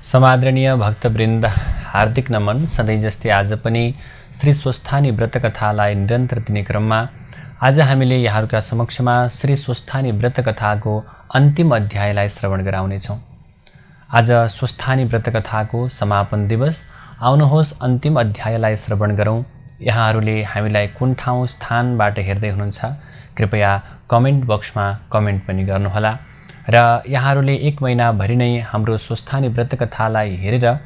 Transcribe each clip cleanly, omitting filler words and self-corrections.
समादरणीय भक्तवृन्द, हार्दिक नमन। सधैँ जस्तै आज पनि श्री स्वस्थानी व्रत कथालाई निरन्तर दिने क्रममा आज हामीले यहाँहरूका समक्षमा श्री स्वस्थानी व्रत कथाको अन्तिम अध्यायलाई श्रवण गराउनेछौँ। आज स्वस्थानी व्रत कथाको समापन दिवस। आउनुहोस् अन्तिम अध्यायलाई श्रवण गरौँ। यहाँहरूले हामीलाई कुन ठाउँ स्थानबाट हेर्दै हुनुहुन्छ कृपया कमेन्ट बक्समा कमेन्ट पनि गर्नुहोला। र यहाँहरूले एक महिनाभरि नै हाम्रो स्वस्थानी व्रत कथालाई हेरेर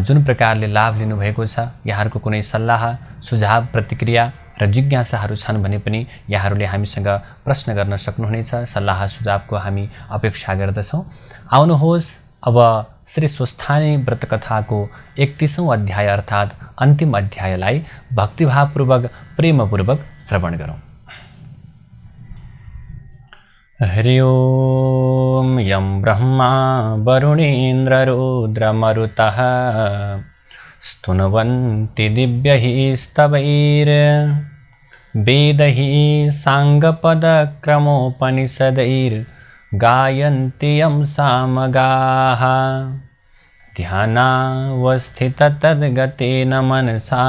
जुन प्रकारले लाभ लिनुभएको छ, यहाँहरूको कुनै सल्लाह सुझाव प्रतिक्रिया र जिज्ञासाहरू छन् भने पनि यहाँहरूले हामीसँग प्रश्न गर्न सक्नुहुनेछ। सल्लाह सुझावको हामी अपेक्षा गर्दछौँ। आउनुहोस् अब श्री स्वस्थानी व्रत कथाको 31औं अध्याय अर्थात् अन्तिम अध्यायलाई भक्तिभावपूर्वक प्रेमपूर्वक श्रवण गरौँ। हरि ओम। यं ब्रह्मा वरुणेन्द्र रुद्रमरुतः स्तुन्वन्ति दिव्यैः स्तवैर्वेदैः साङ्गपदक्रमोपनिषदैर्गायन्ति यं सामगाः। ध्यानावस्थिततद्गतेन मनसा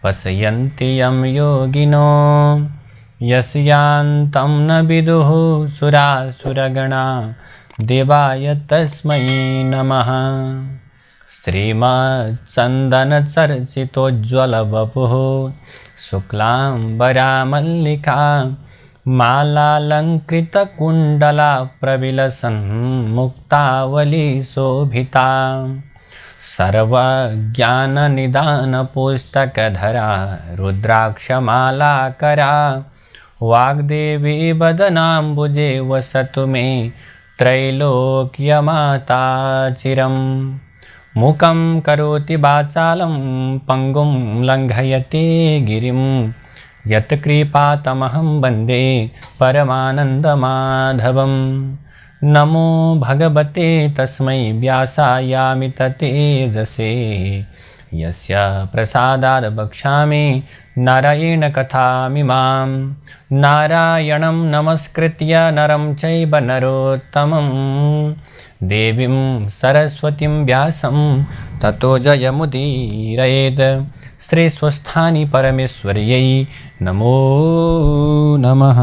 पश्यन्ति यं योगिनो यस्यान्तं न विदुः सुरासुरगणा देवाय तस्मै नमः। श्रीमच्चन्दनचर्चितोज्ज्वलवपुः शुक्लाम्बरा मल्लिका मालालङ्कृतकुण्डला प्रविलसन्मुक्तावली शोभिता सर्वज्ञाननिदानपुस्तकधरा रुद्राक्षमालाकरा वाग्देवी वदनाम्बुजे वसतु मे त्रैलोक्यमाता चिरम्। मूकं करोति वाचालं पङ्गुं लङ्घयते गिरिं यत्कृपातमहं वन्दे परमानन्दमाधवम्। नमो भगवते तस्मै व्यासायामित तेजसे यस्य प्रसादाद् वक्ष्यामि नारायण कथामिमां। नारायणं नमस्कृत्य नरं चैव नरोत्तमं देवीं सरस्वतीं व्यासं ततो जयमुदीरयेत्। श्री स्वस्थानी परमेश्वर्यै नमो नमः।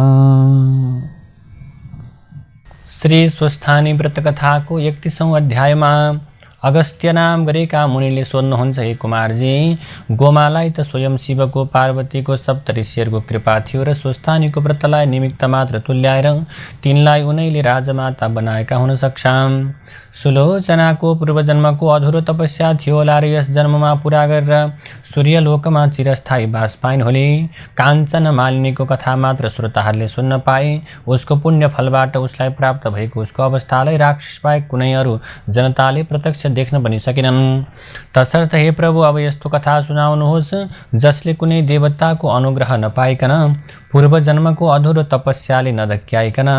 श्री स्वस्थानी व्रत कथाको 31औं अध्यायमा अगस्त्य नाम गरेका मुनिले सोध्नुहुन्छ, हे कुमारजी, गोमालाई त स्वयं शिवको पार्वतीको सप्तऋषिहरूको कृपा थियो र स्वस्थानीको व्रतलाई निमित्त मात्र तुल्याएर तिनलाई उनैले राजमाता बनाएका हुन सक्छन्। सुलोचनाको पूर्वजन्मको अधुरो तपस्या थियो होला र यस जन्ममा पुरा गरेर सूर्यलोकमा चिरस्थायी बास पाइन् होली। काञ्चन मालिनीको कथा मात्र श्रोताहरूले सुन्न पाए। उसको पुण्य फलबाट उसलाई प्राप्त भएको उसको अवस्थालाई राक्षस बाहेक कुनै अरू जनताले प्रत्यक्ष देख्न पनि सकेनन्। तसर्थ हे प्रभु, अब यस्तो कथा सुनाउनुहोस् जसले कुनै देवताको अनुग्रह नपाइकन पूर्वजन्मको अधुरो तपस्याले नधक्याइकन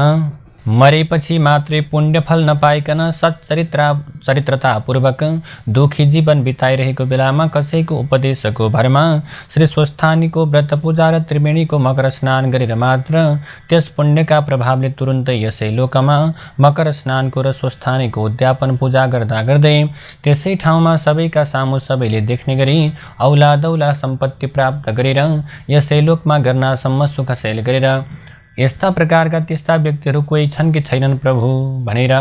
मरेपछि मात्रै पुण्यफल नपाइकन सच्चरित्रतापूर्वक दुखी जीवन बिताइरहेको बेलामा कसैको उपदेशको भरमा श्री स्वस्थानीको व्रत पूजा र त्रिवेणीको मकर स्नान गरेर मात्र त्यस पुण्यका प्रभावले तुरुन्तै यसै लोकमा मकर स्नानको र स्वस्थानीको उद्यापन पूजा गर्दा गर्दै त्यसै ठाउँमा सबैका सामु सबैले देख्ने गरी औलादौला सम्पत्ति प्राप्त गरेर यसै लोकमा गर्नासम्म सुखशैल गरेर यस्ता प्रकारका त्यस्ता व्यक्तिहरू कोही छन् कि छैनन् प्रभु भनेर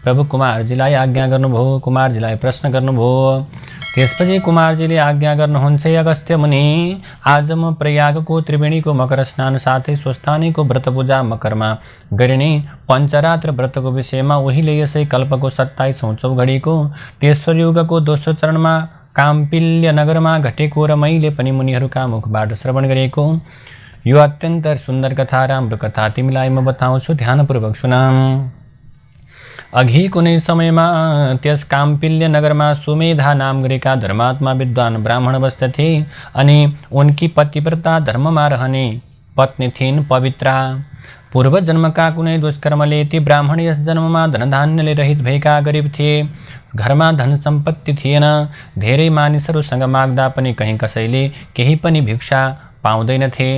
प्रभु कुमारजीलाई आज्ञा गर्नुभयो। कुमारजीलाई प्रश्न गर्नुभयो। त्यसपछि कुमारजीले आज्ञा गर्नुहुन्छ, अगस्त्य मुनि, आज म प्रयागको त्रिवेणीको मकर स्नान साथै स्वस्थानीको व्रत पूजा मकरमा गरिने पञ्चरात्र व्रतको विषयमा उहिले यसै कल्पको 27औं चौघडीको तेस्रो युगको दोस्रो चरणमा काम्पिल्य नगरमा घटेको र मैले पनि मुनिहरूका मुखबाट श्रवण गरेको यो अत्यन्त सुन्दर कथा, राम्रो कथा तिमीलाई म बताउँछु, ध्यानपूर्वक सुनाम। अघि कुनै समयमा त्यस काम्पिल्य नगरमा सुमेधा नाम गरेका धर्मात्मा विद्वान ब्राह्मण बस्दथे अनि उनकी पतिव्रता धर्ममा रहने पत्नी थिइन् पवित्रा। पूर्व जन्मका कुनै दुष्कर्मले ती ब्राह्मण यस जन्ममा धनधान्यले रहित भएका गरिब थिए। घरमा धन सम्पत्ति थिएन। धेरै मानिसहरूसँग माग्दा पनि कहीँ कसैले केही पनि भिक्षा पाउँदैनथे,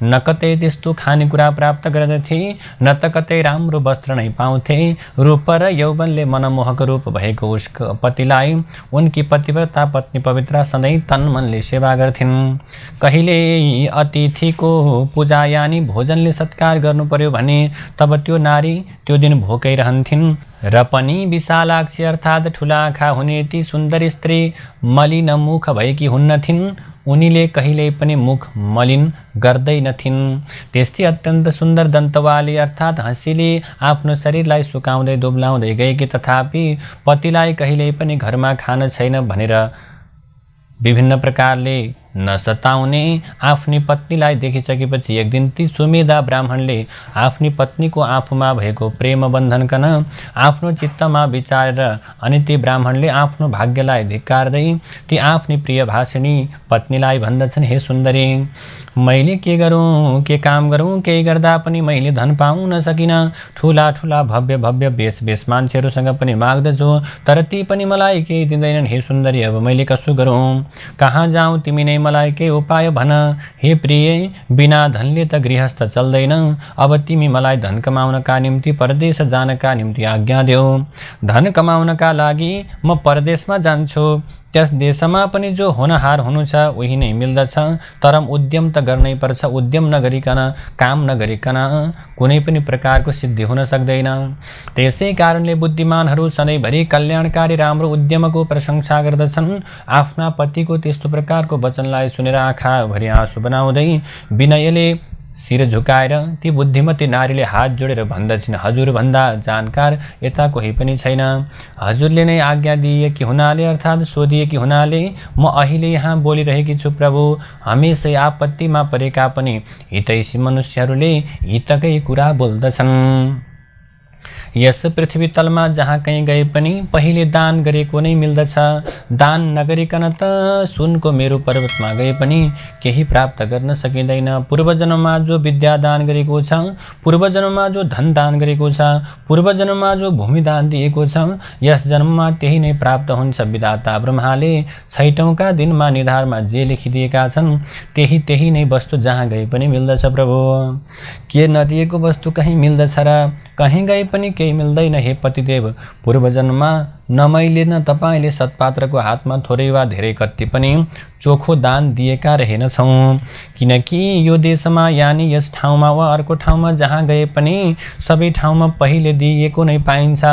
न कतै त्यस्तो खानेकुरा प्राप्त गर्दथे, न त कतै राम्रो वस्त्र नै पाउँथे। रूप र यौवनले मनमोहक रूप भएको उसको पतिलाई उनकी पतिव्रता पत्नी पवित्र सधैँ तन मनले सेवा गर्थिन्। कहिले अतिथिको पूजा यानी भोजनले सत्कार गर्नु पर्यो भने तब त्यो नारी त्यो दिन भोकै रहन्थिन्। र पनि विशालाक्षी अर्थात् ठुला आँखा हुने ती सुन्दर स्त्री मलिन मुख भएकी हुन्नथिन्। उनीले कहिल्यै पनि मुख मलिन गर्दैनथिन्। त्यस्तै अत्यन्त सुन्दर दन्तवाली अर्थात् हँसीले आफ्नो शरीरलाई सुकाउँदै दुब्लाउँदै गएकी, तथापि पतिलाई कहिल्यै पनि घरमा खान छैन भनेर विभिन्न प्रकारले नसताउने आफ्नी पत्नीलाई देखिसकेपछि एक दिन ती सुमेधा ब्राह्मणले आफ्नी पत्नीको आफूमा भएको प्रेम बन्धनकन आफ्नो चित्तमा विचारेर अनि ती ब्राह्मणले आफ्नो भाग्यलाई धिक्कार्दै ती आफ्नी प्रिय भाषिणी पत्नीलाई भन्दछन्, हे सुन्दरी, मैले के गरौँ, के काम गरौँ, केही गर्दा पनि मैले धन पाउन सकिनँ। ठुला ठुला भव्य भव्य बेस मान्छेहरूसँग पनि माग्दछु, तर ती पनि मलाई केही दिँदैनन्। हे सुन्दरी, अब मैले कसो गरौँ, कहाँ जाउँ, तिमी नै मलाई केही उपाय भन। हे प्रिय, बिना धनले त गृहस्थ चल्दैन। अब तिमी मलाई धन कमाउनका निम्ति परदेश जानका निम्ति आज्ञा देऊ। धन कमाउनका लागि म परदेशमा जान्छु। त्यस देशमा पनि जो होनहार हुनु छ उही नै मिल्दछ, तर उद्यम त गर्नै पर्छ। उद्यम नगरिकन, काम नगरिकन कुनै पनि प्रकारको सिद्धि हुन सक्दैन। त्यसै कारणले बुद्धिमानहरू सधैँभरि कल्याणकारी राम्रो उद्यमको प्रशंसा गर्दछन्। आफ्ना पतिको त्यस्तो प्रकारको वचनलाई सुनेर आँखाभरि आँसु बनाउँदै विनयले शिर झुकाएर ती बुद्धिमती नारीले हात जोडेर भन्दछिन्, हजुर भन्दा जानकार यता कोही पनि छैन। हजुरले नै आज्ञा दिएकी हुनाले अर्थात् सोधिएकी हुनाले म अहिले यहाँ बोलिरहेकी छु। प्रभु, हमेशै आपत्तिमा परेका पनि हितैषी मनुष्यहरूले हितकै कुरा बोल्दछन्। यस पृथ्वी तलमा जहाँ कहीँ गए पनि पहिले दान गरेको नै मिल्दछ। दान नगरिकन त सुनको मेरो पर्वतमा गए पनि केही प्राप्त गर्न सकिँदैन। पूर्वजन्ममा जो विद्या दान गरेको छ, पूर्वजन्ममा जो धन दान गरेको छ, पूर्वजन्ममा जो भूमि दान दिएको छ, यस जन्ममा त्यही नै प्राप्त हुन्छ। विधाता ब्रह्माले छैटौँका दिनमा निधारमा जे लेखिदिएका छन् त्यही नै वस्तु जहाँ गए पनि मिल्दछ। प्रभु, के नदिएको वस्तु कहीँ मिल्दछ र कहीँ गए पनि केही मिल्दैन। हे पतिदेव, पूर्वजन्ममा न मैले न तपाईँले सत्पात्रको हातमा थोरै वा धेरै कति पनि चोखो दान दिएका रहेनछौँ, किनकि यो देशमा यानि यस ठाउँमा वा अर्को ठाउँमा जहाँ गए पनि सबै ठाउँमा पहिले दिइएको नै पाइन्छ।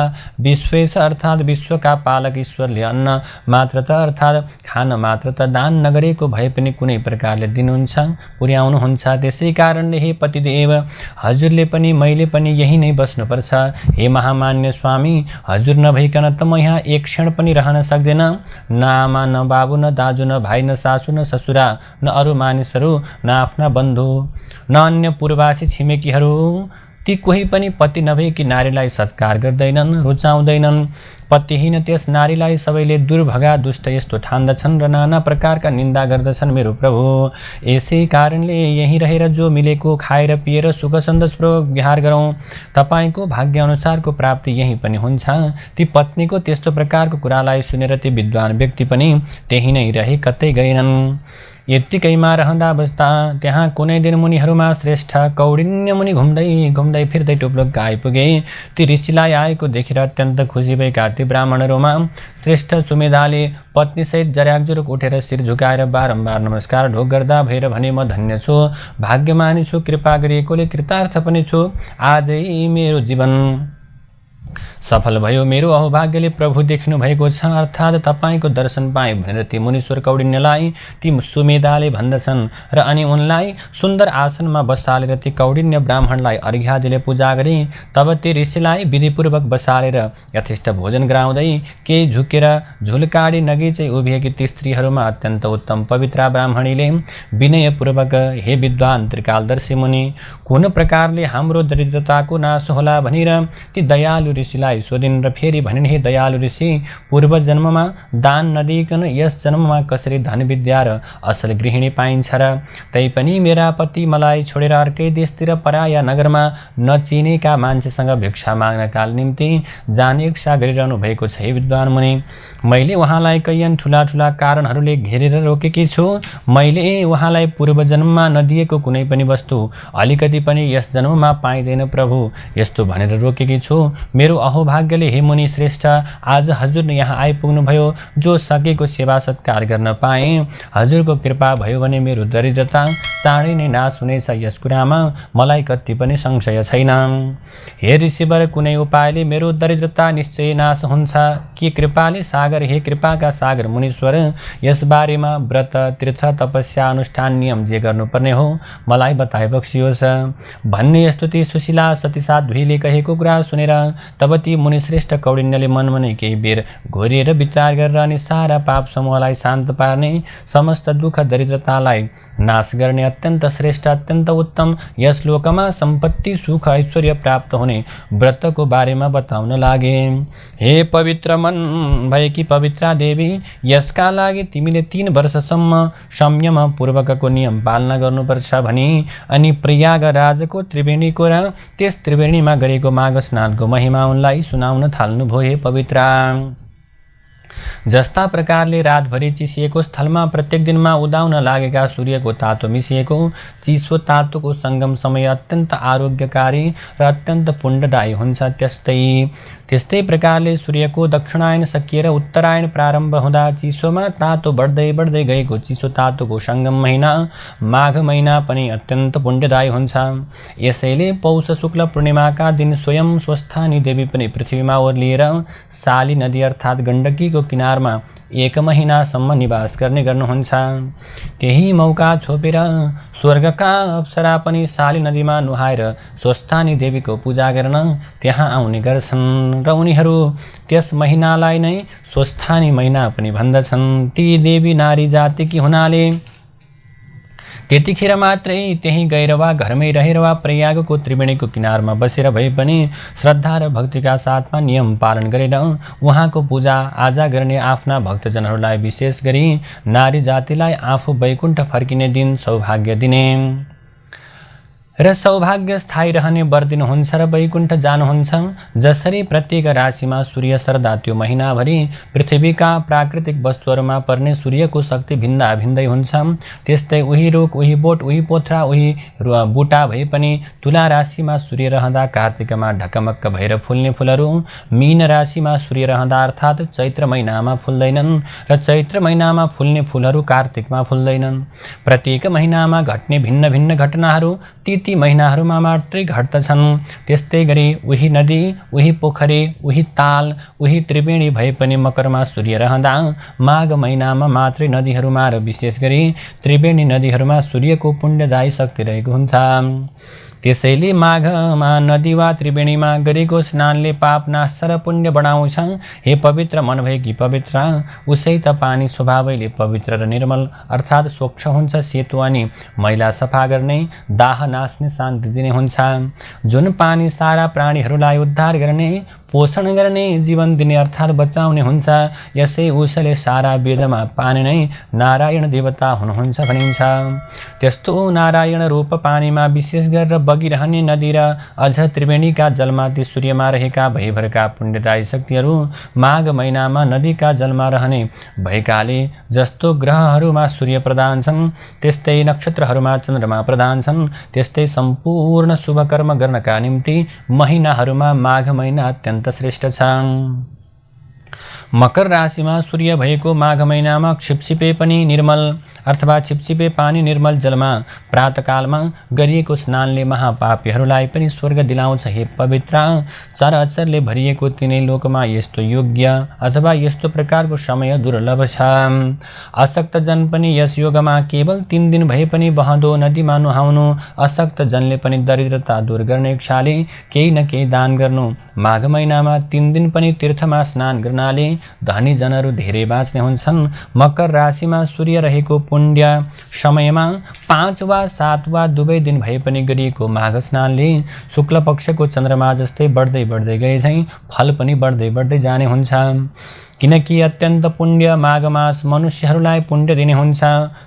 विश्वेश अर्थात् विश्वका पालक ईश्वरले अन्न मात्र त अर्थात् खान मात्र त दान नगरेको भए पनि कुनै प्रकारले दिनुहुन्छ, पुर्याउनुहुन्छ। त्यसै कारणले हे पतिदेव, हजुरले पनि मैले पनि यही नै बस्नुपर्छ। हे महामान्य स्वामी, हजुर नभइकन त म यहाँ एक क्षण पनि रहन सक्दैन। न आमा, न बाबु, न दाजु, न भाइ, न सासु, न ससुरा, न अरू मानिसहरू, न आफ्ना बन्धु, न अन्य पूर्ववासी छिमेकीहरू, ती कोही पनि पति नभएकी नारीलाई सत्कार गर्दैनन्, रुचाउँदैनन्। पतिहीन त्यस नारीलाई सबैले दुर्भगा दुष्ट यस्तो ठान्दछन् र नाना प्रकारका निन्दा गर्दछन्। मेरो प्रभु, यसै कारणले यहीँ रहेर जो मिलेको खाएर पिएर सुख सन्तोषपूर्वक विहार गरौँ। तपाईँको भाग्य अनुसारको प्राप्ति यहीँ पनि हुन्छ। ती पत्नीको त्यस्तो प्रकारको कुरालाई सुनेर ती विद्वान व्यक्ति पनि त्यही नै रहे, कतै गएनन्। यत्तिकैमा रहँदा बस्दा त्यहाँ कुनै दिन मुनिहरूमा श्रेष्ठ कौडिन्य मुनि घुम्दै फिर्दै टुप्लुक्क आइपुगे। ती ऋषिलाई आएको देखेर अत्यन्त खुसी भएका ती ब्राह्मणहरूमा श्रेष्ठ सुमेधाले पत्नीसहित जर्याकजुरुक उठेर शिर झुकाएर बारम्बार नमस्कार ढोक गर्दा भएर भने, म धन्य छु, भाग्यमानी छु, कृपा गरिएकोले कृतार्थ पनि छु। आजै मेरो जीवन सफल भयो। मेरो अहोभाग्यले प्रभु देख्नु भएको छ, अर्थात् तपाईँको दर्शन पाएँ भनेर ती मुनीश्वर कौडिन्यलाई ती सुमेधाले भन्दछन् र अनि उनलाई सुन्दर आसनमा बसालेर ती कौडिन्य ब्राह्मणलाई अर्घ्यादिले पूजा गरे। तब ती ऋषिलाई विधिपूर्वक बसालेर यथेष्ट भोजन गराउँदै केही झुकेर झुलकाडी नगी चाहिँ उभिएकी ती स्त्रीहरूमा अत्यन्त उत्तम पवित्र ब्राह्मणीले विनयपूर्वक, हे विद्वान त्रिकालदर्शी मुनि, कुन प्रकारले हाम्रो दरिद्रताको नाश होला भनेर ती दयालु ऋषिलाई ऋषिलाई सोधिन् र फेरि भनिन्, हे दयालु ऋषि, पूर्व जन्ममा दान नदिकन यस जन्ममा कसरी धन विद्या र असल गृहिणी पाइन्छ र? तैपनि मेरा पति मलाई छोडेर अर्कै देशतिर पराया नगरमा नचिनेका मान्छेसँग भिक्षा माग्नका निम्ति जाने इच्छा गरिरहनु भएको छ। हे विद्वान मुनि, मैले उहाँलाई कैयन ठुला ठुला कारणहरूले घेरेर रोकेकी छु। मैले उहाँलाई पूर्व जन्ममा नदिएको कुनै पनि वस्तु अलिकति पनि यस जन्ममा पाइँदैन प्रभु, यस्तो भनेर रोकेकी छु। मेरो अहोभाग्यले हे मुनि श्रेष्ठ, आज हजुर यहाँ आइपुग्नुभयो, जो सकेको सेवा सत्कार गर्न पाएँ। हजुरको कृपा भयो भने मेरो दरिद्रता चाँडै नै नाश हुनेछ, यस कुरामा मलाई कति पनि संशय छैन। हे ऋषिवर, कुनै उपायले मेरो दरिद्रता निश्चय नाश हुन्छ कि कृपाले सागर? हे कृपाका सागर मुनीश्वर, यस बारेमा व्रत, तीर्थ, तपस्या, अनुष्ठान, नियम जे गर्नुपर्ने हो मलाई बताए बक्सियोस् भन्ने स्तुति सुशीला सती साध्वीले कहेको कुरा सुनेर तब ती मुनिश्रेष्ठ कौडिन्यले मनमनै केही बेर घोरिएर विचार गरेर अनि सारा पाप समूहलाई शान्त पार्ने, समस्त दुःख दरिद्रतालाई नाश गर्ने अत्यन्त श्रेष्ठ, अत्यन्त उत्तम, यस लोकमा सम्पत्ति, सुख, ऐश्वर्य प्राप्त हुने व्रतको बारेमा बताउन लागे। हे पवित्र मन भएकी पवित्रा देवी, यसका लागि तिमीले 3 वर्षसम्म संयम पूर्वकको नियम पालना गर्नुपर्छ भनी अनि प्रयागराजको त्रिवेणीको र त्यस त्रिवेणीमा गरेको माघ स्नानको महिमा उनलाई सुनाउन थाल्नुभयो। हे पवित्रा, जस्ता प्रकारले रातभरि चिसिएको स्थलमा प्रत्येक दिनमा उदाउन लागेका सूर्यको तातो मिसिएको चिसो तातोको सङ्गम समय अत्यन्त आरोग्यकारी र अत्यन्त पुण्यदायी हुन्छ, त्यस्तै प्रकारले सूर्यको दक्षिणायन सकिएर उत्तरायण प्रारम्भ हुँदा चिसोमा तातो बढ्दै बढ्दै गएको चिसो तातोको सङ्गम महिना माघ महिना पनि अत्यन्त पुण्यदायी हुन्छ। यसैले पौष शुक्ल पूर्णिमाका दिन स्वयं स्वस्थानी देवी पनि पृथ्वीमा ओर्लिएर साली नदी अर्थात् गण्डकीको किनारमा 1 महिनासम्म निवास गर्नुहुन्छ। त्यही मौका छोपेर स्वर्गका अप्सरा पनि साली नदीमा नुहाएर स्वस्थानी देवीको पूजा गर्न त्यहाँ आउने गर्छन् र उनीहरू त्यस महिनालाई नै स्वस्थानी महिना पनि भन्दछन्। ती देवी नारी जातिकी हुनाले त्यतिखेर मात्रै त्यही गएर वा घरमै रहेर वा प्रयागको त्रिवेणीको किनारमा बसेर भए पनि श्रद्धा र भक्तिका साथमा नियम पालन गरेर उहाँको पूजा आजा गर्ने आफ्ना भक्तजनहरूलाई विशेष गरी नारी जातिलाई आफू वैकुण्ठ फर्किने दिन सौभाग्य दिने र सौभाग्य स्थायी रहने वर दिनुहुन्छ र वैकुण्ठ जानुहुन्छ। जसरी प्रत्येक राशिमा सूर्य सर्दा त्यो महिनाभरि पृथ्वीका प्राकृतिक वस्तुहरूमा पर्ने सूर्यको शक्ति भिन्दा भिन्दै हुन्छ, त्यस्तै उही रुख, उही बोट, उही पोथ्रा, उही बुटा भए पनि तुला राशिमा सूर्य रहँदा कार्तिकमा ढकमक्क भएर फुल्ने फुलहरू मीन राशिमा सूर्य रहँदा अर्थात् चैत्र महिनामा फुल्दैनन् र चैत्र महिनामा फुल्ने फुलहरू कार्तिकमा फुल्दैनन्। प्रत्येक महिनामा घट्ने भिन्न भिन्न घटनाहरू ती महिनाहरूमा मात्रै घट्दछन्। त्यस्तै गरी उही नदी, उही पोखरी, उही ताल, उही त्रिवेणी भए पनि मकरमा सूर्य रहँदा माघ महिनामा मात्रै नदीहरूमा र विशेष गरी त्रिवेणी नदीहरूमा सूर्यको पुण्यदायी शक्ति रहेको हुन्छ। त्यसैले माघमा नदी वा त्रिवेणीमा गरेको स्नानले पाप नाश र पुण्य बढाउँछ। हे पवित्र मन भएकी पवित्र, उसै त पानी स्वभावैले पवित्र र निर्मल अर्थात् स्वच्छ हुन्छ, सेतो अनि मैला सफा गर्ने, दाह नाच्ने, शान्ति दिने हुन्छ। जुन पानी सारा प्राणीहरूलाई उद्धार गर्ने, पोषण गर्ने, जीवन दिने अर्थात् बचाउने हुन्छ। यसै उसले सारा वेदमा पानी नै नारायण देवता हुनुहुन्छ भनिन्छ। त्यस्तो नारायण रूप पानीमा विशेष गरेर बगिरहने नदी र अझ त्रिवेणीका जलमा ती सूर्यमा रहेका भयभरका पुण्यदायी शक्तिहरू माघ महिनामा नदीका जलमा रहने भएकाले जस्तो ग्रहहरूमा सूर्य प्रधान छन्, त्यस्तै नक्षत्रहरूमा चन्द्रमा प्रधान छन्, त्यस्तै सम्पूर्ण शुभ कर्म गर्नका निम्ति महिनाहरूमा माघ महिना अत्यन्त श्रेष्ठ छ। मकर राशिमा सूर्य भएको माघ महिनामा छिपछिपे पनि निर्मल अथवा छिपछिपे पानी निर्मल जलमा प्रातकालमा गरिएको स्नानले महापापीहरूलाई पनि स्वर्ग दिलाउँछ। हे पवित्र, चराचरले भरिएको तिनै लोकमा यस्तो योग्य अथवा यस्तो प्रकारको समय दुर्लभ छ। अशक्त जन पनि यस योगमा केवल 3 दिन भए पनि बहँदो नदीमा नुहाउनु, अशक्त जनले पनि दरिद्रता दूर गर्ने इच्छाले केही न केही दान गर्नु, माघ महिनामा 3 दिन पनि तीर्थमा स्नान गर्नाले धनी जनहरू धेरै बाँच्ने हुन्छन्। मकर राशिमा सूर्य रहेको पुण्य समयमा 5 वा 7 वा दुवै दिन भए पनि गरिएको माघ स्नानले शुक्ल पक्षको चन्द्रमा जस्तै बढ्दै बढ्दै गए झैँ फल पनि बढ्दै बढ्दै जाने हुन्छ। किनकि अत्यन्त पुण्य माघ मास मनुष्यहरूलाई पुण्य दिने हुन्छ।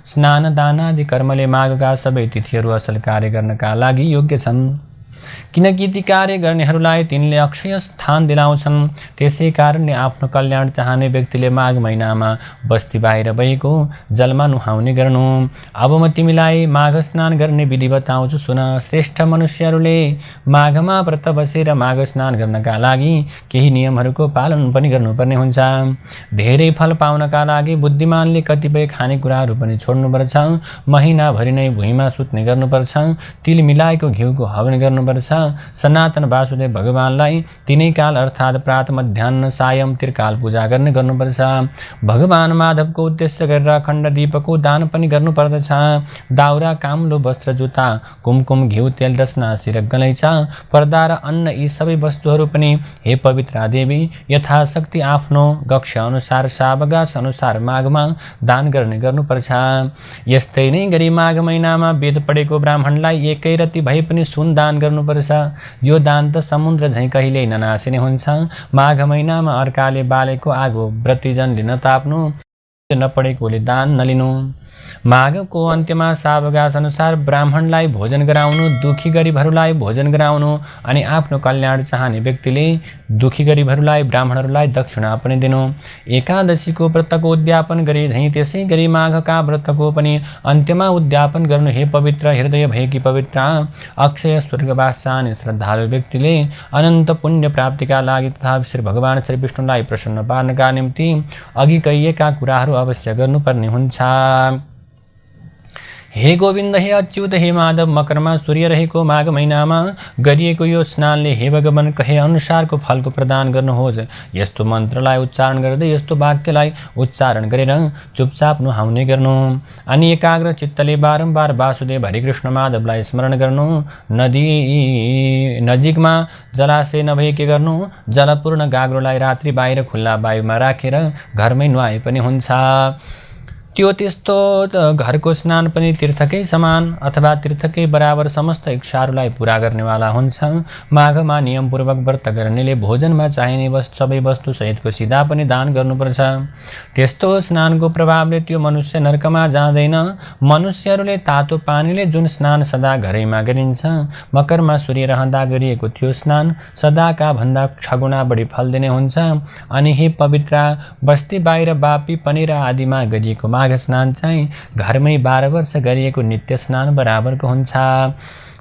स्नान दान आदि कर्मले माघका सबै तिथिहरू असल कार्य गर्नका लागि योग्य छन्। किनकि ती कार्य गर्नेहरूलाई तिनले अक्षय स्थान दिलाउँछन्। त्यसै कारणले आफ्नो कल्याण चाहने व्यक्तिले माघ महिनामा बस्ती बाहिर भएको जलमा नुहाउने गर्नु। अब म तिमीलाई माघ स्नान गर्ने विधि बताउँछु सुन। श्रेष्ठ मनुष्यहरूले माघमा व्रत बसेर माघ स्नान गर्नका लागि केही नियमहरूको पालन पनि गर्नुपर्ने हुन्छ। धेरै फल पाउनका लागि बुद्धिमानले कतिपय खानेकुराहरू पनि छोड्नुपर्छ। महिनाभरि नै भुइँमा सुत्ने गर्नुपर्छ। तिल मिलाएको घिउको हवन गर्नुपर्छ। सनातन वासुदेव भगवानलाई तिनै काल अर्थात् प्रात मध्याह्न सायं त्रिकाल पूजा गर्ने गर्नुपर्छ। भगवान माधवको उद्देश्य गरेर अखण्ड दीपको दान पनि गर्नुपर्दछ। दाउरा काम्लो वस्त्र जुत्ता कुमकुम घिउ तेल रसना सिरक गलैँचा पर्दा र अन्न यी सबै वस्तुहरू पनि हे पवित्रा देवी यथाशक्ति आफ्नो कक्ष अनुसार सावकाश अनुसार माघमा दान गर्नुपर्छ। यस्तै नै गरी माघ महिनामा वेद पढेको ब्राह्मणलाई एकै रति भए पनि सुन दान गर्नुपर्छ। यो दान त समुद्र झैँ कहिल्यै ननासिने हुन्छ। माघ महिनामा अर्काले बालेको आगो व्रतीजनले नताप्नु, नपढेकोले दान नलिनु। माघको अन्त्यमा सावकाश अनुसार ब्राह्मणलाई भोजन गराउनु, दुखी गरिबहरूलाई भोजन गराउनु अनि आफ्नो कल्याण चाहने व्यक्तिले दुखी गरिबहरूलाई ब्राह्मणहरूलाई दक्षिणा पनि दिनु। एकादशीको व्रतको उद्यापन गरे झैँ त्यसै गरी माघका व्रतको पनि अन्त्यमा उद्यापन गर्नु। हे पवित्र हृदय भएकी पवित्र अक्षय स्वर्गवास चाहने श्रद्धालु व्यक्तिले अनन्त पुण्य प्राप्तिका लागि तथा श्री भगवान श्री विष्णुलाई प्रसन्न पार्नका निम्ति अघि कहिएका कुराहरू अवश्य गर्नुपर्ने हुन्छ। हे गोविन्द, हे अच्युत, हे माधव, मकरमा सूर्य रहेको माघ महिनामा गरिएको यो स्नानले हे भगवान कहे अनुसारको फलको प्रदान गर्नुहोस्। यस्तो मन्त्रलाई उच्चारण गर्दै यस्तो वाक्यलाई उच्चारण गरेर चुपचाप नुहाउने गर्नु अनि एकाग्र चित्तले बारम्बार वासुदेव हरिकृष्ण माधवलाई स्मरण गर्नु। नजिकमा जलाशय नभए के गर्नु, जलपूर्ण गाग्रोलाई रात्रि बाहिर खुल्ला वायुमा राखेर घरमै नुहाए पनि हुन्छ। त्यो त्यस्तो घरको स्नान पनि तीर्थकै समान अथवा तीर्थकै बराबर समस्त इच्छाहरूलाई पूरा गर्नेवाला हुन्छ। माघमा नियमपूर्वक व्रत गर्नेले भोजनमा चाहिने सबै वस्तु सहितको सिधा पनि दान गर्नुपर्छ। त्यस्तो स्नानको प्रभावले त्यो मनुष्य नर्कमा जाँदैन। मनुष्यहरूले तातो पानीले जुन स्नान सदा घरैमा गरिन्छ, मकरमा सूर्य रहँदा गरिएको त्यो स्नान सदाका भन्दा 6 गुणा बढी फल दिने हुन्छ। अनि हे पवित्र बस्ती बाहिर बापी पनेरा आदिमा गरिएको माघ स्नान चाहिँ घरमै 12 वर्ष गरिएको नित्य स्नान बराबरको हुन्छ।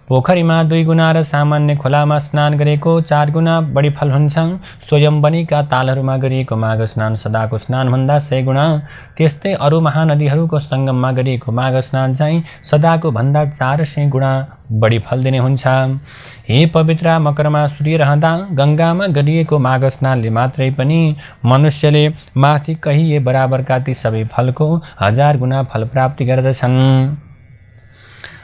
पोखरीमा 2 गुणा र सामान्य खोलामा स्नान गरेको 4 गुणा बढी फल हुन्छ। स्वयं बनेका तालहरूमा गरिएको माघ स्नान सदाको स्नानभन्दा 100 गुणा। त्यस्तै अरू महानदीहरूको सङ्गममा गरिएको माघ स्नान चाहिँ सदाको भन्दा 400 गुणा बढी फल दिने हुन्छ। हे पवित्र मकरमा सूर्य रहँदा गङ्गामा गरिएको माघ स्नानले मात्रै पनि मनुष्यले माथि कहिए बराबरका ती सबै फलको 1000 गुणा फल प्राप्ति गर्दछन्।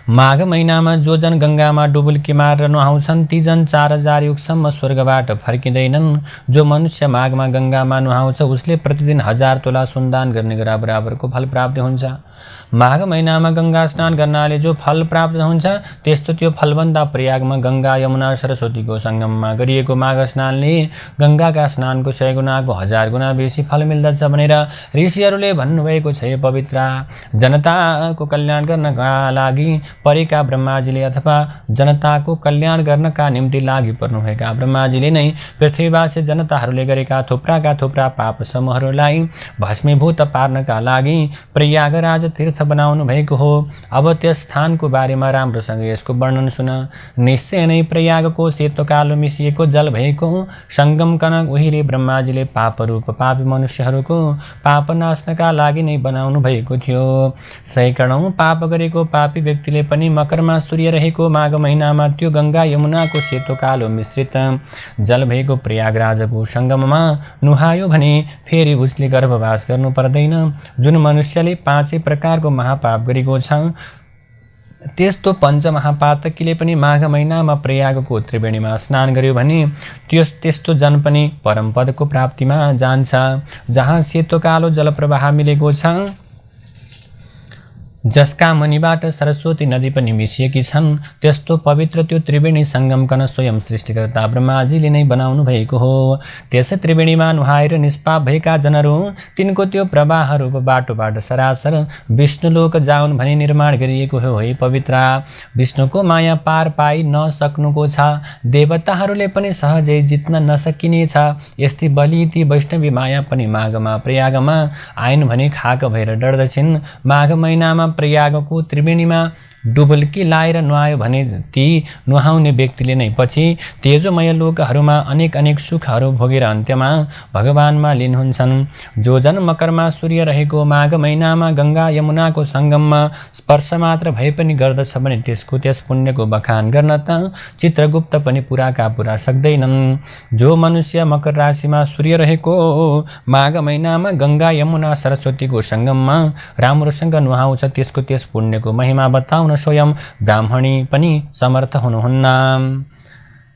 माघ महिनामा जो जन गङ्गामा डुबुल्की मारेर नुहाउँछन् ती जन 4000 युगसम्म स्वर्गबाट फर्किँदैनन्। जो मनुष्य माघमा गङ्गामा नुहाउँछ उसले प्रतिदिन 1000 तोला सुनदान गर्ने गरा बराबरको फल प्राप्ति हुन्छ। माघ महिनामा गङ्गा स्नान गर्नाले जो फल प्राप्त हुन्छ त्यस्तो त्यो फलभन्दा प्रयागमा गङ्गा यमुना सरस्वतीको सङ्गममा गरिएको माघ स्नानले गङ्गाका स्नानको 100 गुणाको 1000 गुणा बेसी फल मिल्दछ भनेर ऋषिहरूले भन्नुभएको छ। हे पवित्र जनताको कल्याण गर्नका लागि परेका ब्रह्माजीले अथवा जनताको कल्याण गर्नका निम्ति लागि पर्नुभएका ब्रह्माजीले नै पृथ्वीवासी जनताहरूले गरेका थुप्रा पाप समूहहरूलाई भस्मीभूत पार्नका लागि प्रयागराज तीर्थ बनाउनु भएको हो। अब त्यस स्थानको बारेमा राम्रोसँग यसको वर्णन सुन। निश्चय नै प्रयागको सेतो कालो मिसिएको जल भएको सङ्गम कनक उहिले ब्रह्माजीले पापरूप पापी मनुष्यहरूको पाप नाच्नका लागि नै बनाउनु भएको थियो। सैकडौँ पाप गरेको पापी व्यक्तिले पनि मकरमा सूर्य रहेको माघ महिनामा त्यो गङ्गा यमुनाको सेतो कालो मिश्रित जल भएको प्रयागराजको सङ्गममा नुहायो भने फेरि उसले गर्भवास गर्नु पर्दैन। जुन मनुष्यले 5 प्रकारको महापाप गरेको छ त्यस्तो पञ्चमहापातकीले पनि माघ महिनामा प्रयागको त्रिवेणीमा स्नान गर्यो भने त्यस्तो जन पनि परमपदको प्राप्तिमा जान्छ, जहाँ सेतो कालो जलप्रवाह मिलेको छ, जसका मुनिबाट सरस्वती नदी पनि मिसिएकी छन्। त्यस्तो पवित्र त्यो त्रिवेणी सङ्गमकन स्वयं सृष्टिकर्ता ब्रह्माजीले नै बनाउनु भएको हो। त्यस त्रिवेणीमा नुहाएर निष्पाप भएका जनहरू तिनको त्यो प्रवाह रूप बाटोबाट सरासर विष्णुलोक जाउन् भनी निर्माण गरिएको हो। हे पवित्रा, विष्णुको माया पार पाइ नसक्नुको छ, देवताहरूले पनि सहजै जित्न नसकिनेछ। यस्तै बलि ती वैष्णवी माया पनि माघमा प्रयागमा आइन् भने खाक भएर डर्दछिन्। माघ महिनामा प्रयागको त्रिवेणीमा डुबुल्की लाएर नुहायो भने ती नुहाउने व्यक्तिले नै पछि तेजोमय लोकहरूमा अनेक अनेक सुखहरू भोगेर अन्त्यमा भगवानमा लीन हुन्छन्। जो जन मकरमा सूर्य रहेको माघ महिनामा गङ्गा यमुनाको सङ्गममा स्पर्श मात्र भए पनि गर्दछ भने त्यस पुण्यको बखान गर्न त चित्रगुप्त पनि पुराका पुरा सक्दैनन्। जो मनुष्य मकर राशिमा सूर्य रहेको माघ महिनामा गङ्गा यमुना सरस्वतीको सङ्गममा राम्रोसँग नुहाउँछ त्यसको त्यस पुण्यको महिमा बताउन स्वयं ब्राह्मणी पनि समर्थ हुनुहुन्न।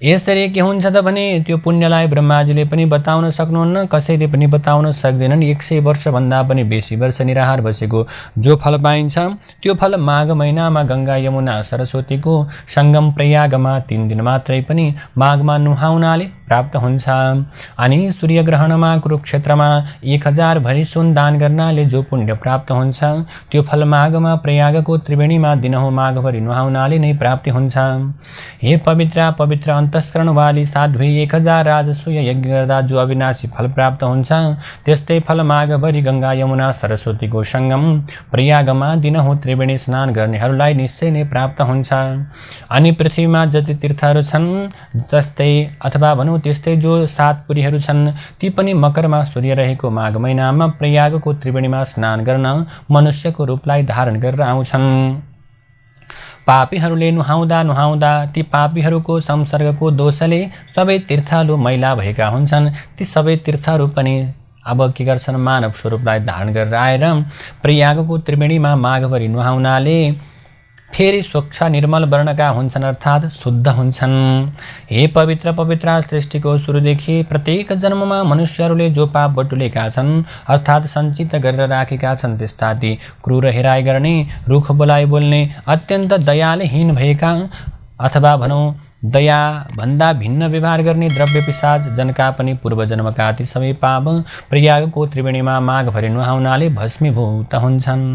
यसरी के हुन्छ त भने त्यो पुण्यलाई ब्रह्माजीले पनि बताउन सक्नुहुन्न, कसैले पनि बताउन सक्दैनन्। 100 वर्षभन्दा पनि बेसी वर्ष निराहार बसेको जो फल पाइन्छ त्यो फल माघ महिनामा गङ्गा यमुना सरस्वतीको सङ्गम प्रयागमा 3 दिन मात्रै पनि माघमा नुहाउनाले प्राप्त हुन्छ। अनि सूर्यग्रहणमा कुरुक्षेत्रमा 1000 भरी सुन दान गर्नाले जो पुण्य प्राप्त हुन्छ त्यो फल माघमा प्रयागको त्रिवेणीमा दिनहुँ माघभरि नुहाउनाले नै प्राप्ति हुन्छ। हे पवित्र अन्तस्करण वाली साध्वी, 1000 राजसूय यज्ञ गर्दा जो अविनाशी फल प्राप्त हुन्छ त्यस्तै फल माघभरि गङ्गा यमुना सरस्वतीको सङ्गम प्रयागमा दिनहुँ त्रिवेणी स्नान गर्नेहरूलाई निश्चय नै प्राप्त हुन्छ। अनि पृथ्वीमा जति तीर्थहरू छन् जस्तै अथवा भनौँ त्यस्तै जो 7 पुरीहरू छन् ती पनि मकरमा सूर्य रहेको माघ महिनामा प्रयागको त्रिवेणीमा स्नान गर्न मनुष्यको रूपलाई धारण गरेर आउँछन्। पापीहरूले नुहाउँदा ती पापीहरूको संसर्गको दोषले सबै तीर्थहरू मैला भएका हुन्छन्। ती सबै तीर्थहरू पनि अब के गर्छन्, मानव स्वरूपलाई धारण गरेर आएर प्रयागको त्रिवेणीमा माघभरि नुहाउनाले फेरि स्वच्छ निर्मल वर्णका हुन्छन्, अर्थात् शुद्ध हुन्छन्। हे पवित्र सृष्टिको सुरुदेखि प्रत्येक जन्ममा मनुष्यहरूले जो पाप बटुलेका छन् अर्थात् सञ्चित गरेर राखेका छन् त्यस्ता ती क्रूर हेराइ गर्ने, रुख बोलाइ बोल्ने, अत्यन्त दयालहीन भएका अथवा भनौँ दया भन्दा भिन्न व्यवहार गर्ने द्रव्य पिशाच जनका पनि पूर्वजन्मका ती सबै पाप प्रयागको त्रिवेणीमा माघभरि नुहाउनाले भस्मीभूत हुन्छन्।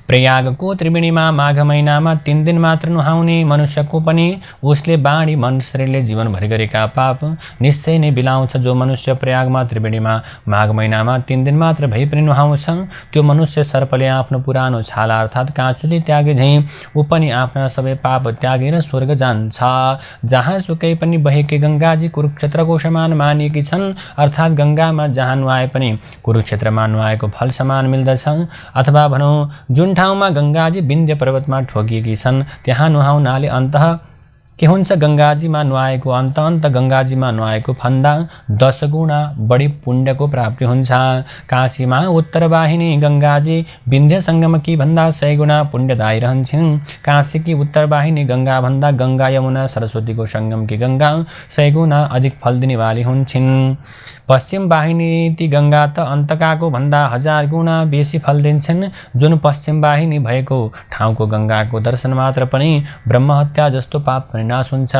प्रयागको त्रिवेणीमा माघ महिनामा 3 दिन मात्र नुहाउने मनुष्यको पनि उसले बाणी मन शरीरले जीवनभरि गरेका पाप निश्चय नै बिलाउँछ। जो मनुष्य प्रयागमा त्रिवेणीमा माघ महिनामा 3 दिन मात्र भए पनि नुहाउँछ त्यो मनुष्य सर्पले आफ्नो पुरानो छाला अर्थात् काँचुली त्यागे झैँ ऊ पनि आफ्ना सबै पाप त्यागेर स्वर्ग जान्छ। जहाँ सुकै पनि बहेकी गङ्गाजी कुरुक्षेत्रको समान मानिएकी छन्, अर्थात् गङ्गामा जहाँ नुहाए पनि कुरुक्षेत्रमा नुहाएको फल समान मिल्दछ। अथवा भनौँ जुन ठाउँमा गङ्गाजी विन्ध्य पर्वतमा ठोकिएकी छन् त्यहाँ नुहाउनाले अन्तः के हुन्छ, गङ्गाजीमा नुहाएको अन्त गङ्गाजीमा नुहाएको भन्दा 10 गुणा बढी पुण्यको प्राप्ति हुन्छ। काशीमा उत्तरवाहिनी गङ्गाजी विन्ध्य सङ्गमकी भन्दा 100 गुणा पुण्यदायी रहन्छन्। काशीकी उत्तरवाहिनी गङ्गा भन्दा गङ्गा यमुना सरस्वतीको सङ्गमकी गङ्गा 100 गुणा अधिक फल दिने वाली हुन्छन्। पश्चिम वाहिनी ती गङ्गा त अन्तकाको भन्दा 1000 गुणा बेसी फल दिन्छन्। जुन पश्चिम वाहिनी भएको ठाउँको गङ्गाको दर्शन मात्र पनि ब्रह्महत्या जस्तो पाप पनि नाश हुन्छ।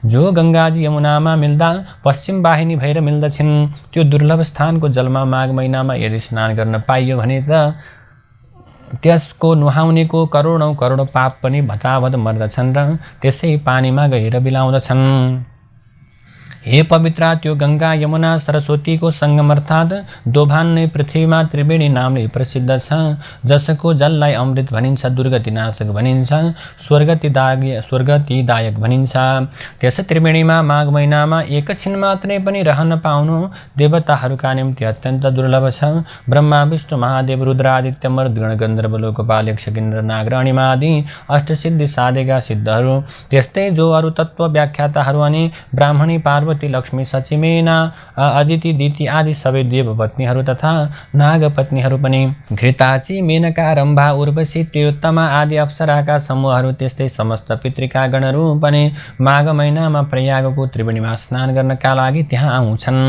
जो गङ्गाजी यमुनामा मिल्दा पश्चिम वाहिनी भएर मिल्दछन् त्यो दुर्लभ स्थानको जलमा माघ महिनामा यदि स्नान गर्न पाइयो भने त त्यसको नुहाउनेको करोडौं पाप पनि भताभत मर्दछन् र त्यसै पानीमा गएर बिलाउँदछन्। हे पवित्र, त्यो गङ्गा यमुना सरस्वतीको सङ्गम अर्थात् दोभान नै पृथ्वीमा त्रिवेणी नामले प्रसिद्ध छ। जसको जललाई अमृत भनिन्छ, दुर्गतिनाशक भनिन्छ, स्वर्गतिदायक भनिन्छ। त्यस त्रिवेणीमा माघ महिनामा एकछिन मात्रै पनि रहन पाउनु देवताहरूका निम्ति अत्यन्त दुर्लभ छ। ब्रह्मा विष्णु महादेव रुद्रादित्य मरुद्गण गन्धर्व लोकपाल यक्ष किन्नर नाग अणिमा आदि अष्टसिद्धि साधेका सिद्धहरू, त्यस्तै जो अरू तत्त्व व्याख्याताहरू अनि ब्राह्मणी पार्वती पार्वती लक्ष्मी सचिमेना अदिति दिति आदि सबै देवपत्नीहरू तथा नागपत्नीहरू पनि घृताची मेनका रम्भा उर्वशी तिलोत्तमा आदि अप्सराका समूहहरू त्यस्तै समस्त पितृकागणहरू पनि माघ महिनामा प्रयागको त्रिवेणीमा स्नान गर्नका लागि त्यहाँ आउँछन्।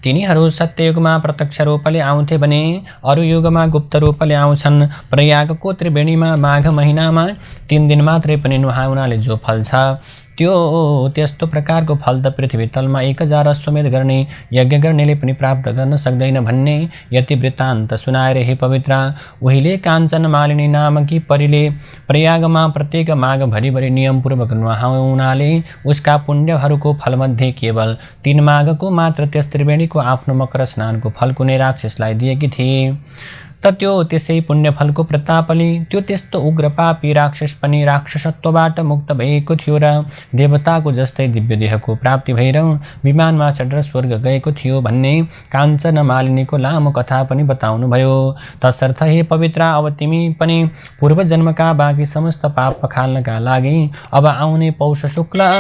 तिनीहरू सत्ययुगमा प्रत्यक्ष रूपले आउँथे भने अरू युगमा गुप्त रूपले आउँछन्। प्रयागको त्रिवेणीमा माघ महिनामा 3 दिन मात्रै पनि नुहाउनाले जो फल छ त्यस्तो प्रकारको फल त पृथ्वी तलमा 1000 अश्वमेध गर्ने यज्ञ गर्नेले पनि प्राप्त गर्न सक्दैन भन्ने यति वृत्तान्त सुनाएर हे पवित्र, उहिले काञ्चन मालिनी नामकी परीले प्रयागमा प्रत्येक माघ भरिभरि नियमपूर्वक नुहाउनाले उसका पुण्यहरूको फलमध्ये केवल 3 माघको मात्र त्यस त्रिवेणीको आफ्नो मकर स्नानको फल कुनै राक्षसलाई दिएकी थिए। त त्यो त्यसै पुण्यफलको प्रतापले त्यो त्यस्तो उग्र पापी राक्षस पनि राक्षसत्वबाट मुक्त भएको थियो र देवताको जस्तै दिव्य देहको प्राप्ति भएर विमानमा चढेर स्वर्ग गएको थियो भन्ने काञ्चन मालिनीको लामो कथा पनि बताउनुभयो। तसर्थ हे पवित्र, अब तिमी पनि पूर्व जन्मका बाँकी समस्त पाप पखाल्नका लागि अब आउने पौष शुक्ल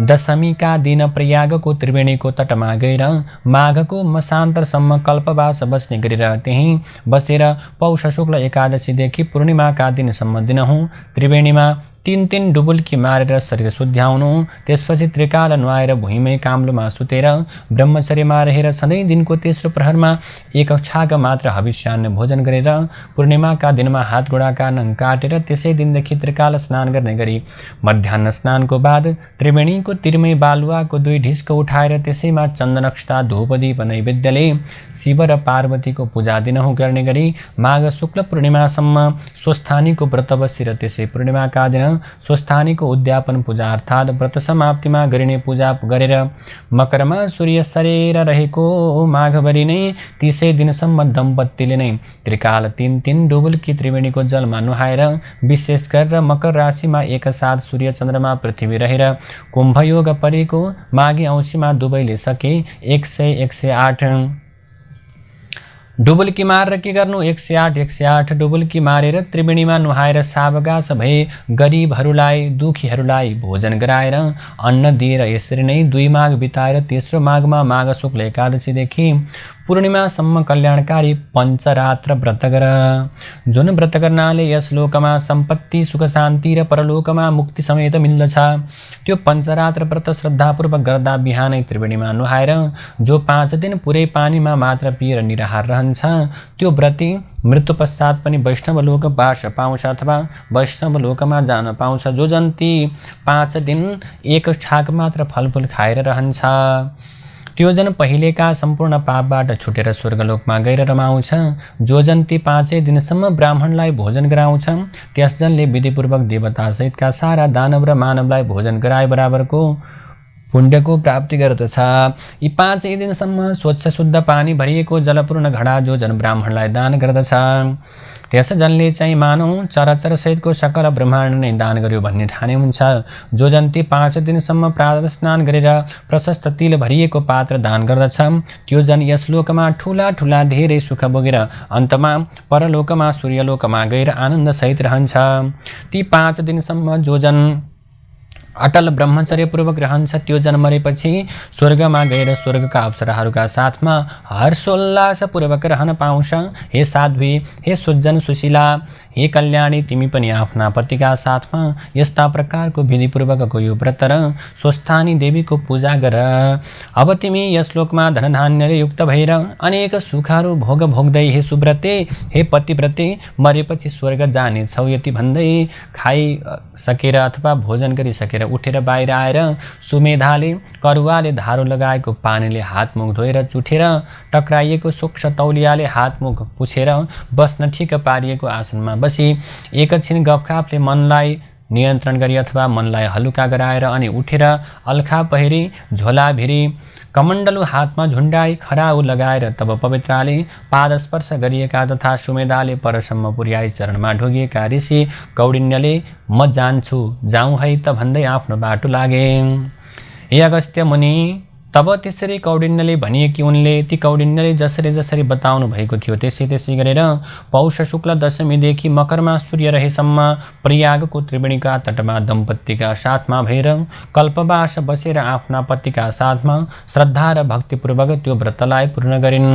दशमीका दिन प्रयागको त्रिवेणीको तटमा गएर माघको मसान्तरसम्म कल्पवास बस्ने गरेर त्यहीँ बसेर पौष शुक्ल एकादशीदेखि पूर्णिमाका दिनसम्म दिनहुँ त्रिवेणीमा 3 डुबुल्की मारेर शरीर शुद्ध्याउनु, त्यसपछि त्रिकाल नुहाएर भुइँमै काम्लोमा सुतेर ब्रह्मचर्यमा रहेर सधैँ दिनको तेस्रो प्रहरमा 1 छाक मात्र हविष्यान्न भोजन गरेर पूर्णिमाका दिनमा हात गोडाका नङ काटेर त्यसै दिनदेखि त्रिकाल स्नान गर्ने गरी मध्याह्न स्नानको बाद त्रिवेणीको तिरमै बालुवाको 2 ढिस्क उठाएर त्यसैमा चन्दनक्षता धूपदीप नैवेद्यले शिव र पार्वतीको पूजा दिनहुँ गर्ने गरी माघ शुक्ल पूर्णिमासम्म स्वस्थानीको व्रत बसेर त्यसै पूर्णिमाका दिन स्वस्थानीको उद्यापन पूजा अर्थात् व्रत समाप्तिमा गरिने पूजा गरेर मकरमा सूर्य सरेर रहेको माघभरि नै 30 दिनसम्म दम्पतिले नै त्रिकाल 3 डुबुल्की त्रिवेणीको जलमा नुहाएर विशेष गरेर मकर राशिमा एकसाथ सूर्य चन्द्रमा पृथ्वी रहेर कुम्भयोग परेको माघी औँसीमा दुवैले सके 100-108 डुबुल्की मारेर के गर्नु 108 डुबुल्की मारेर त्रिवेणीमा नुहाएर सावगास भए गरिबहरूलाई दुखीहरूलाई भोजन गराएर अन्न दिएर यसरी नै 2 माघ बिताएर तेस्रो माघमा माघ शुक्ल एकादशीदेखि पूर्णिमासम्म कल्याणकारी पञ्चरात्र व्रत गर। जुन व्रत गर्नाले यस लोकमा सम्पत्ति सुख शान्ति र परलोकमा मुक्ति समेत मिल्दछ। त्यो पञ्चरात्र व्रत श्रद्धापूर्वक गर्दा बिहानै त्रिवेणीमा नुहाएर जो 5 दिन पुरै पानीमा मात्र पिएर निराहार रहन्छ त्यो व्रती मृत्यु पश्चात पनि वैष्णव लोक बास पाउँछ अथवा वैष्णव लोकमा जान पाउँछ। जो जन्ती 5 दिन 1 छाक मात्र फलफुल खाएर रहन्छ त्यो जन पहिलेका सम्पूर्ण पापबाट छुटेर स्वर्गलोकमा गएर रमाउँछ। जो जन्ती 5 दिनसम्म ब्राह्मणलाई भोजन गराउँछ त्यस जनले विधिपूर्वक देवता सहितका सारा दानव र मानवलाई भोजन गराए बराबरको पुण्यको प्राप्ति गर्दछ। यी 5 दिनसम्म स्वच्छ शुद्ध पानी भरिएको जलपूर्ण घडा जो जन ब्राह्मणलाई दान गर्दछ त्यस जनले चाहिँ मानौ चराचर सहितको सकल ब्रह्माण्ड नै दान गर्यो भन्ने ठाने हुन्छ। जो जन्ती 5 दिनसम्म प्रातः स्नान गरेर प्रशस्त तिल भरिएको पात्र दान गर्दछ त्यो जन यस लोकमा ठुला ठुला धेरै सुख भोगेर अन्तमा परलोकमा सूर्यलोकमा गएर आनन्द सहित रहन्छ। ती 5 दिनसम्म जो जन अटल ब्रह्मचर्य पूर्वक रहन्छ त्यो जन मरेपछि स्वर्गमा गएर स्वर्गका अप्सराहरूका साथमा हर्षोल्लास पूर्वक रहन पाउँछ। हे साध्वी, हे सुजन सुशीला, हे कल्याणी, तिमी पनि आफ्ना पतिका साथमा यस्ता प्रकारको विधिपूर्वकको यो व्रत र स्वस्थानी देवीको पूजा गर। अब तिमी यस लोकमा धनधान्यले युक्त भएर अनेक सुखहरू भोग भोग्दै हे सुव्रते, हे पतिव्रते मरेपछि स्वर्ग जानेछौ यति भन्दै खाइसकेर अथवा भोजन गरिसकेर उठेर बाहिर आएर सुमेधाले करुवाले धारो लगाएको पानीले हात मुख धोएर चुठेर टक्राइएको स्वच्छ तौलियाले हात मुख पुछेर बस्न ठिक पारिएको आसनमा बसी एकछिन गफखापले मनलाई नियन्त्रण गरी अथवा मनलाई हलुका गराएर अनि उठेर अल्खा पहिरी झोला भिरी कमण्डलु हातमा झुण्डाई खराउ लगाएर तब पवित्राले पाद स्पर्श गरिएका तथा सुमेधाले परसम्म पुर्याई चरणमा ढोगिएका ऋषि कौडिन्यले म जान्छु जाउँ है त भन्दै आफ्नो बाटो लागे। हे अगस्त्य मुनि, तब त्यसरी कौडिन्यले भनिए कि उनले ती कौडिन्यले जसरी जसरी बताउनु भएको थियो त्यसै त्यसै गरेर पौष शुक्ल दशमीदेखि मकरमा सूर्य रहेसम्म प्रयागको त्रिवेणीका तटमा दम्पतिका साथमा भएर कल्पवास बसेर आफ्ना पतिका साथमा श्रद्धा र भक्तिपूर्वक त्यो व्रतलाई पूर्ण गरिन्।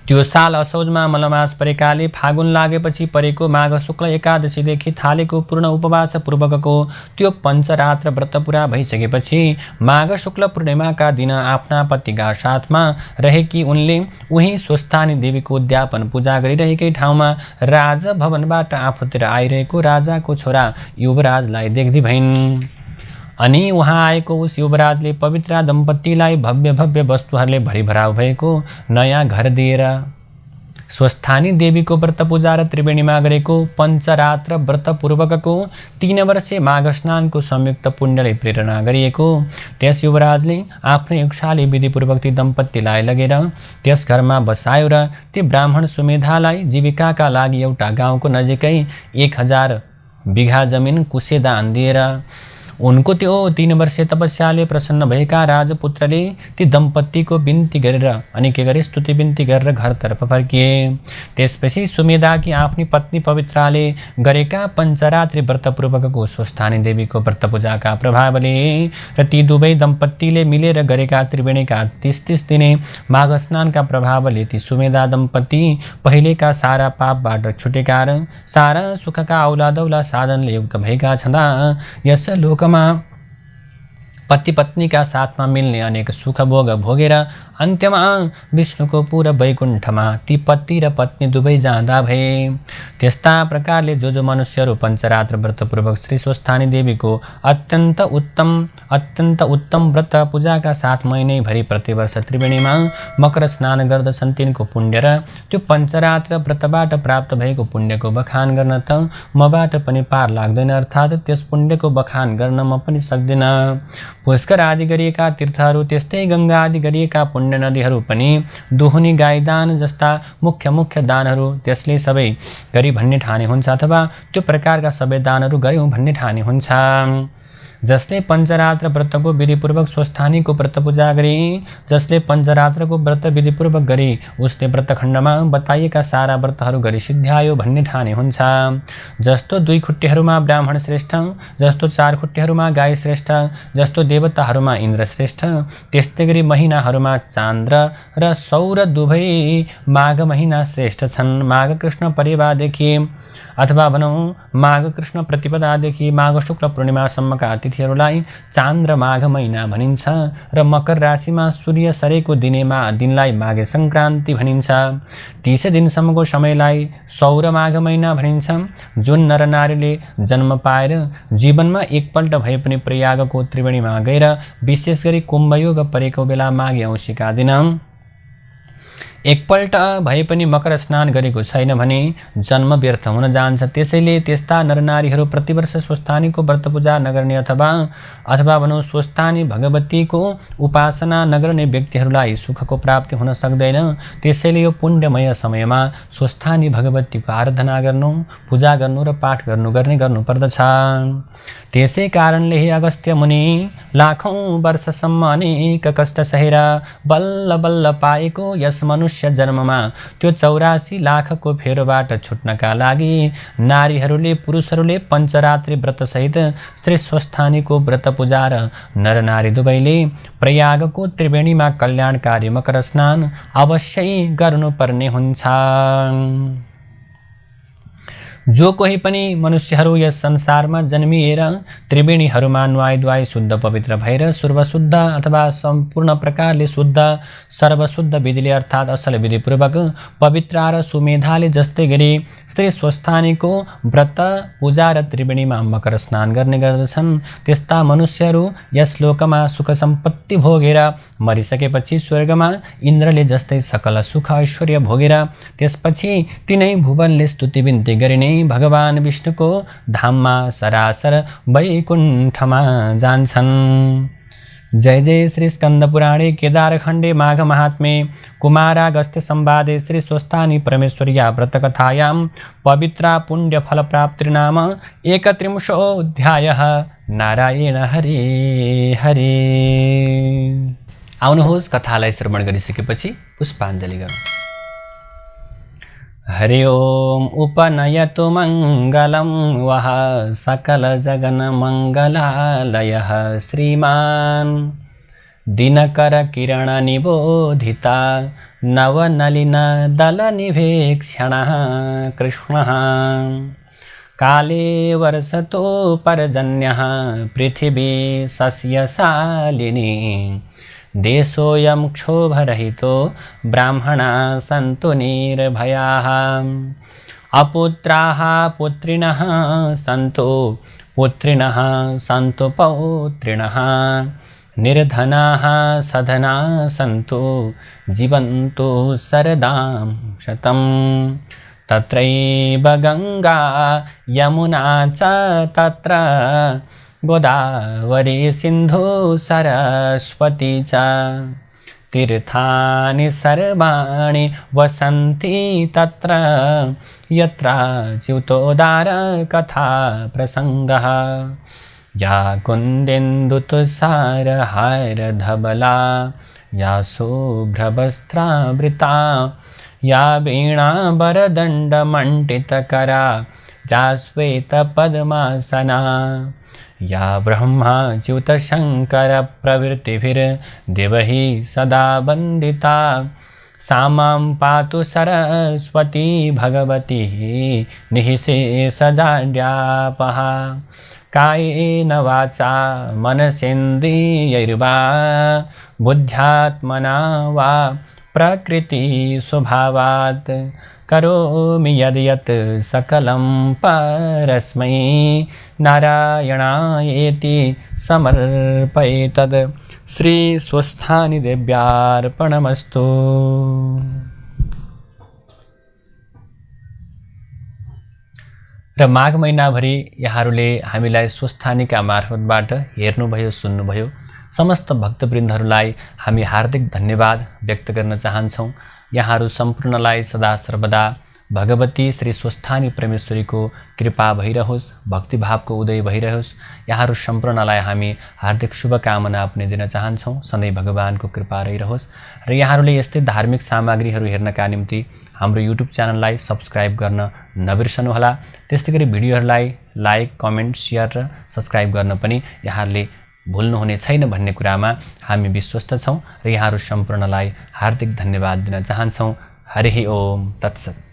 त्यो साल असोजमा मलमास परेकाले फागुन लागेपछि परेको माघ शुक्ल एकादशीदेखि थालेको पूर्ण उपवास पूर्वकको त्यो पञ्चरात्र व्रत पुरा भइसकेपछि माघ शुक्ल पूर्णिमाका दिन आफ्ना पतिका साथमा रहेकी उनले उही स्वस्थानी देवीको उद्यापन पूजा गरिरहेकै ठाउँमा राजभवनबाट आफूतिर आइरहेको राजाको छोरा युवराजलाई देख्दी भइन्। अनि उहाँ आएको उस युवराजले पवित्र दम्पतिलाई भव्य भव्य वस्तुहरूले भरिभराउ भएको नयाँ घर दिएर स्वस्थानी देवीको व्रत पूजा र त्रिवेणीमा गरेको पञ्चरात्र व्रत पूर्वकको 3 वर्षे माघ स्नानको संयुक्त पुण्यले प्रेरणा गरिएको त्यस युवराजले आफ्नै युक्साले विधिपूर्वक ती दम्पतिलाई लगेर त्यस घरमा बसायो र ती ब्राह्मण सुमेधालाई जीविकाका लागि एउटा गाउँको नजिकै 1000 बिघा जमिन कुशेदान दिएर उनको त्यो 3 वर्षे तपस्याले प्रसन्न भएका राजपुत्रले ती दम्पतिको बिन्ती गरेर अनि के गरे स्तुति बिन्ती गरेर घरतर्फ फर्किए। त्यसपछि सुमेधाकी आफ्नी पत्नी पवित्राले गरेका पञ्चरात्रि व्रतपूर्वकको स्वस्थानी देवीको व्रत पूजाका प्रभावले र ती दुवै दम्पतिले मिलेर गरेका त्रिवेणीका 30 दिने माघ स्नानका प्रभावले ती सुमेधा दम्पति पहिलेका सारा पापबाट छुटेका र सारा सुखका औलादौला साधनले युक्त भएका छँदा यस लोकमा पति पत्नीका साथमा मिल्ने अनेक सुख भोग भोगेर अन्त्यमा विष्णुको पूरा वैकुण्ठमा ती पति र पत्नी दुवै जाँदा भए। त्यस्ता प्रकारले जो मनुष्यहरू पञ्चरात्र व्रतपूर्वक श्री स्वस्थानी देवीको अत्यन्त उत्तम व्रत पूजाका साथ महिनैभरि प्रतिवर्ष त्रिवेणीमा मकर स्नान गर्दछन् तिनको पुण्य र त्यो पञ्चरात्र व्रतबाट प्राप्त भएको पुण्यको बखान गर्न त मबाट पनि पार लाग्दैन, अर्थात् त्यस पुण्यको बखान गर्न म पनि सक्दिन। पुष्कर आदि गरिएका तीर्थहरू त्यस्तै गङ्गा आदि गरिएका पुण्य नदीहरू पनि दुहुनी गाईदान जस्ता मुख्य दानहरू त्यसले सबै गरी भन्ने ठाने हुन्छ अथवा त्यो प्रकारका सबै दानहरू गर्यौँ भन्ने ठाने हुन्छ। जसले पञ्चरात्र व्रतको विधिपूर्वक स्वस्थानीको व्रत पूजा गरे, जसले पञ्चरात्रको व्रत विधिपूर्वक गरे उसले व्रतखण्डमा बताइएका सारा व्रतहरू गरी सिद्ध्यायो भन्ने ठाने हुन्छ। जस्तो 2 खुट्टेहरूमा ब्राह्मण श्रेष्ठ, जस्तो 4 खुट्टेहरूमा गाई श्रेष्ठ, जस्तो देवताहरूमा इन्द्र श्रेष्ठ, त्यस्तै गरी महिनाहरूमा चान्द्र र सौर दुवै माघ महिना श्रेष्ठ छन्। माघ कृष्ण परिवारदेखि अथवा भनौँ माघ कृष्ण प्रतिपदादेखि माघ शुक्ल पूर्णिमासम्मका तिथिहरूलाई चान्द्र माघ महिना भनिन्छ र मकर राशिमा सूर्य सरेको दिनलाई माघे सङ्क्रान्ति भनिन्छ। 30 दिनसम्मको समयलाई सौर माघ महिना भनिन्छ। जुन नरनारीले जन्म पाएर जीवनमा एकपल्ट भए पनि प्रयागको त्रिवेणीमा गएर विशेष गरी कुम्भयोग परेको बेला माघे औँसीका दिन एकपल्ट भए पनि मकर स्नान गरेको छैन भने जन्म व्यर्थ हुन जान्छ। त्यसैले त्यस्ता नरनारीहरू प्रतिवर्ष स्वस्थानीको व्रत पूजा नगर्ने अथवा भनौँ स्वस्थानी भगवतीको उपासना नगर्ने व्यक्तिहरूलाई सुखको प्राप्ति हुन सक्दैन। त्यसैले यो पुण्यमय समयमा स्वस्थानी भगवतीको आराधना गर्नु, पूजा गर्नु र पाठ गर्नुपर्दछ। त्यसै कारणले हे अगस्त्य मुनि लाखौं वर्षसम्म अनेक कष्ट सहेर बल्ल बल्ल पाएको यस मनुष्य जन्ममा त्यो 84 लाखको फेरोबाट छुट्नका लागि नारीहरूले पुरुषहरूले पञ्चरात्रि व्रत सहित श्री स्वस्थानीको व्रत पूजा र नरनारी दुवैले प्रयागको त्रिवेणीमा कल्याणकारी मकर स्नान अवश्यै गर्नुपर्ने हुन्छ। जो कोही पनि मनुष्यहरू यस संसारमा जन्मिएर त्रिवेणीहरूमा नुहाई शुद्ध पवित्र भएर सर्वशुद्ध अथवा सम्पूर्ण प्रकारले शुद्ध सर्वशुद्ध विधिले अर्थात् असल विधिपूर्वक पवित्र र सुमेधाले जस्तै गरी श्री स्वस्थानीको व्रत पूजा र त्रिवेणीमा मकर स्नान गर्ने गर्दछन् त्यस्ता मनुष्यहरू यस लोकमा सुख सम्पत्ति भोगेर मरिसकेपछि स्वर्गमा इन्द्रले जस्तै सकल सुख ऐश्वर्य भोगेर त्यसपछि तिनै भुवनले स्तुति बिन्ती गरिने भगवान विष्णुको धाममा सरासर वैकुण्ठमा जान्छन्। जय जय श्री स्कंद पुराणे केदारखण्डे माघ महात्म्ये कुमारागस्त्य संवादे श्री स्वस्थानी परमेश्वर्या व्रतकथायां पवित्रा पुण्य फल प्राप्तिर्नाम 31 अध्यायः। नारायण हरे हरे। आउनुहोस् कथालाई श्रवण गरिसकेपछि पुष्पाञ्जली गरौँ। हरि ओम उपनयतु मङ्गलं वः सकल जगन मङ्गलालयः श्रीमान् दिनकर किरण निबोधिता नवनलिन दलनिभेक्षणः कृष्णः काले वर्षतो पर्जन्यः पृथिवी सस्यशालिनी देशोऽयं क्षोभरहितो ब्राह्मणाः सन्तु निर्भयाः अपुत्राः पुत्रिणः सन्तु पुत्रिणः सन्तु पौत्रिणः निर्धनाः सधनाः सन्तु जीवन्तु शरदां शतम् तत्रैव गङ्गा यमुना च तत्र गोदावरी सिन्धु सरस्वती च तीर्थानि सर्वाणि वसन्ति तत्र यत्र च्युतोदार कथा प्रसङ्गः या कुन्देन्दुतुषारहारधवला या शुभ्रवस्त्रावृता या वीणावरदण्डमण्डितकरा या श्वेतपद्मासना या ब्रह्माच्युतशङ्करप्रभृतिभिर्देवैः सदा वन्दिता सा मां पातु सरस्वती भगवती निःशेषजाड्यापः कायेन वाचा मनसेन्द्रियैर्वा बुद्ध्यात्मना वा प्रकृतिस्वभावात् करोमि यद्यत् सकलं परस्मै नारायणायेति समर्पयेतद् श्रीस्वस्थानि देव्यार्पणमस्तु। र माघ महिनाभरि यहाँहरूले हामीलाई स्वस्थानीका मार्फतबाट हेर्नुभयो, सुन्नुभयो। समस्त भक्तवृन्दहरूलाई हामी हार्दिक धन्यवाद व्यक्त गर्न चाहन्छौँ। यहाँहरू सम्पूर्णलाई सदा सर्वदा भगवती श्री स्वस्थानी परमेश्वरीको कृपा भइरहोस्, भक्तिभावको उदय भइरहोस्। यहाँहरू सम्पूर्णलाई हामी हार्दिक शुभकामना पनि दिन चाहन्छौँ। सधैँ भगवानको कृपा रहिरहोस्। र यहाँहरूले यस्तै धार्मिक सामग्रीहरू हेर्नका निम्ति हाम्रो युट्युब च्यानललाई सब्स्क्राइब गर्न नबिर्सनुहोला। त्यस्तै गरी भिडियोहरूलाई लाइक, कमेन्ट, सेयर र सब्स्क्राइब गर्न पनि यहाँहरूले भुल्नुहुने छैन भन्ने कुरामा हामी विश्वस्त छौँ। र यहाँहरू सम्पूर्णलाई हार्दिक धन्यवाद दिन चाहन्छौँ। हरि ओम तत्सत्।